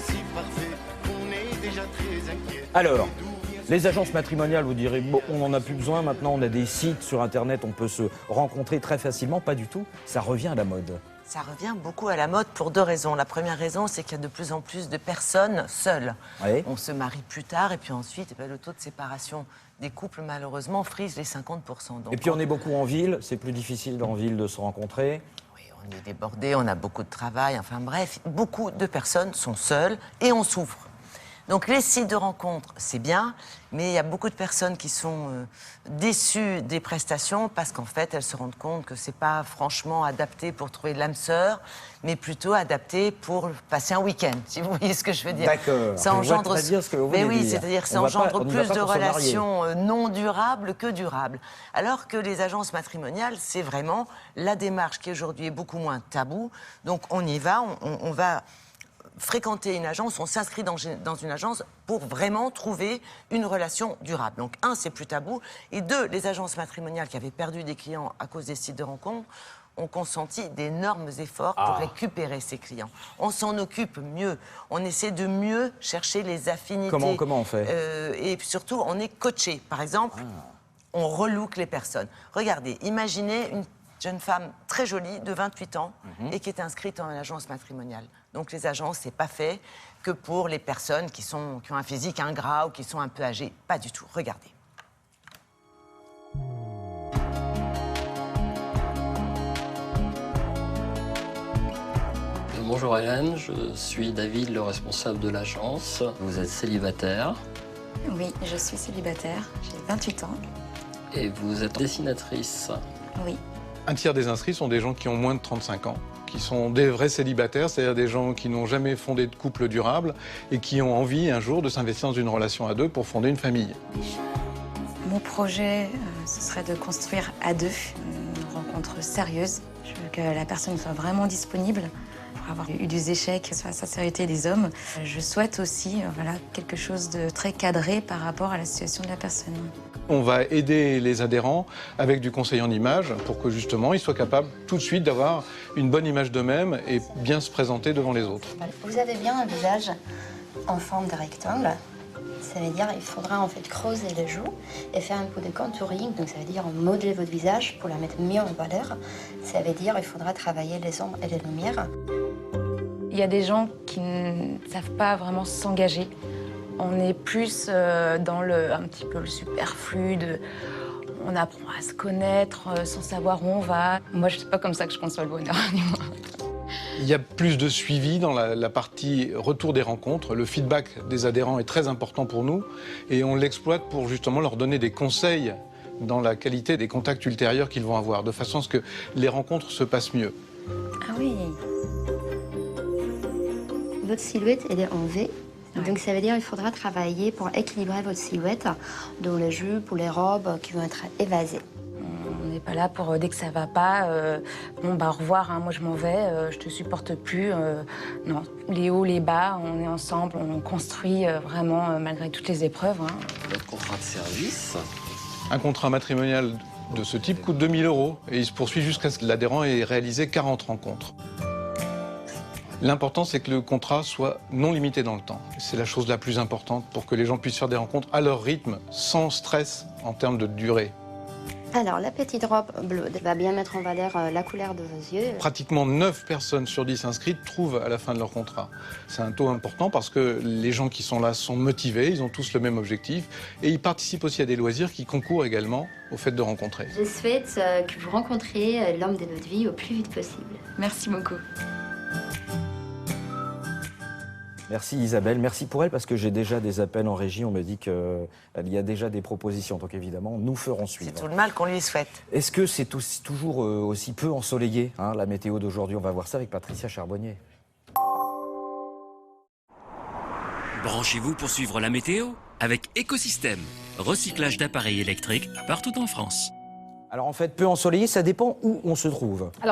si parfait qu'on est déjà très inquiet. Alors, les agences matrimoniales, vous direz, bon, on n'en a plus besoin, maintenant on a des sites sur Internet, on peut se rencontrer très facilement. Pas du tout, ça revient à la mode. Ça revient beaucoup à la mode pour deux raisons. La première raison, c'est qu'il y a de plus en plus de personnes seules. Oui. On se marie plus tard et puis ensuite, le taux de séparation des couples, malheureusement, frise les 50%. Donc, Et puis on est beaucoup en ville, c'est plus difficile en ville de se rencontrer. oui, on est débordé, on a beaucoup de travail, enfin bref, beaucoup de personnes sont seules et on souffre. Donc les sites de rencontres, c'est bien, mais il y a beaucoup de personnes qui sont déçues des prestations parce qu'en fait, elles se rendent compte que c'est pas franchement adapté pour trouver de l'âme sœur, mais plutôt adapté pour passer un week-end, si vous voyez ce que je veux dire. D'accord. Ça engendre, très bien ce que vous mais voulez oui, dire. c'est-à-dire que ça On va pas- engendre on y va plus pas de pour se marier. relations non durables que durables. Alors que les agences matrimoniales, c'est vraiment la démarche qui aujourd'hui est beaucoup moins taboue. Donc on y va, on va fréquenter une agence, on s'inscrit dans une agence pour vraiment trouver une relation durable. Donc, un, c'est plus tabou. Et deux, les agences matrimoniales qui avaient perdu des clients à cause des sites de rencontres ont consenti d'énormes efforts pour récupérer ces clients. On s'en occupe mieux. On essaie de mieux chercher les affinités. Comment on fait Et surtout, on est coaché. Par exemple, on relook les personnes. Regardez, imaginez une jeune femme très jolie de 28 ans et qui est inscrite en agence matrimoniale. Donc les agences, c'est pas fait que pour les personnes qui ont un physique ingrat ou qui sont un peu âgées. Pas du tout. Regardez. Bonjour Hélène, je suis David, le responsable de l'agence. Vous êtes célibataire Oui, je suis célibataire, j'ai 28 ans. et vous êtes dessinatrice. Oui. Un tiers des inscrits sont des gens qui ont moins de 35 ans, qui sont des vrais célibataires, c'est-à-dire des gens qui n'ont jamais fondé de couple durable et qui ont envie un jour de s'investir dans une relation à deux pour fonder une famille. Mon projet, ce serait de construire à deux une rencontre sérieuse. Je veux que la personne soit vraiment disponible pour avoir eu des échecs sur la sincérité des hommes. Je souhaite aussi quelque chose de très cadré par rapport à la situation de la personne. On va aider les adhérents avec du conseil en image pour que justement ils soient capables tout de suite d'avoir une bonne image d'eux-mêmes et bien se présenter devant les autres. Vous avez bien un visage en forme de rectangle. Ça veut dire qu'il faudra en fait creuser les joues et faire un peu de contouring. Donc ça veut dire modeler votre visage pour la mettre mieux en valeur. Ça veut dire qu'il faudra travailler les ombres et les lumières. Il y a des gens qui ne savent pas vraiment s'engager. On est plus dans un petit peu le superflu, on apprend à se connaître sans savoir où on va. Moi, je sais pas comme ça que je conçois le bonheur. Il y a plus de suivi dans la partie retour des rencontres. Le feedback des adhérents est très important pour nous et on l'exploite pour justement leur donner des conseils dans la qualité des contacts ultérieurs qu'ils vont avoir, de façon à ce que les rencontres se passent mieux. Ah oui. Votre silhouette, elle est en V. Donc ça veut dire qu'il faudra travailler pour équilibrer votre silhouette dans les jupes ou les robes qui vont être évasées. On n'est pas là pour dès que ça va pas, au revoir, hein, moi je m'en vais, je te supporte plus. Non, les hauts, les bas, on est ensemble, on construit vraiment malgré toutes les épreuves. Hein. Votre contrat de service, Un contrat matrimonial de ce type coûte 2 000 € et il se poursuit jusqu'à ce que l'adhérent ait réalisé 40 rencontres. L'important, c'est que le contrat soit non limité dans le temps. C'est la chose la plus importante pour que les gens puissent faire des rencontres à leur rythme, sans stress en termes de durée. Alors la petite robe bleue, elle va bien mettre en valeur la couleur de vos yeux. Pratiquement 9 personnes sur 10 inscrites trouvent à la fin de leur contrat. C'est un taux important parce que les gens qui sont là sont motivés, ils ont tous le même objectif et ils participent aussi à des loisirs qui concourent également au fait de rencontrer. Je souhaite que vous rencontriez l'homme de votre vie au plus vite possible. Merci beaucoup. Merci Isabelle, merci pour elle parce que j'ai déjà des appels en régie, on me dit qu'il y a déjà des propositions, donc évidemment nous ferons suivre. C'est tout le mal qu'on lui souhaite. Est-ce que c'est toujours aussi peu ensoleillé, hein, la météo d'aujourd'hui? On va voir ça avec Patricia Charbonnier. Branchez-vous pour suivre la météo avec Écosystème, recyclage d'appareils électriques partout en France. Alors en fait, peu ensoleillé, ça dépend où on se trouve.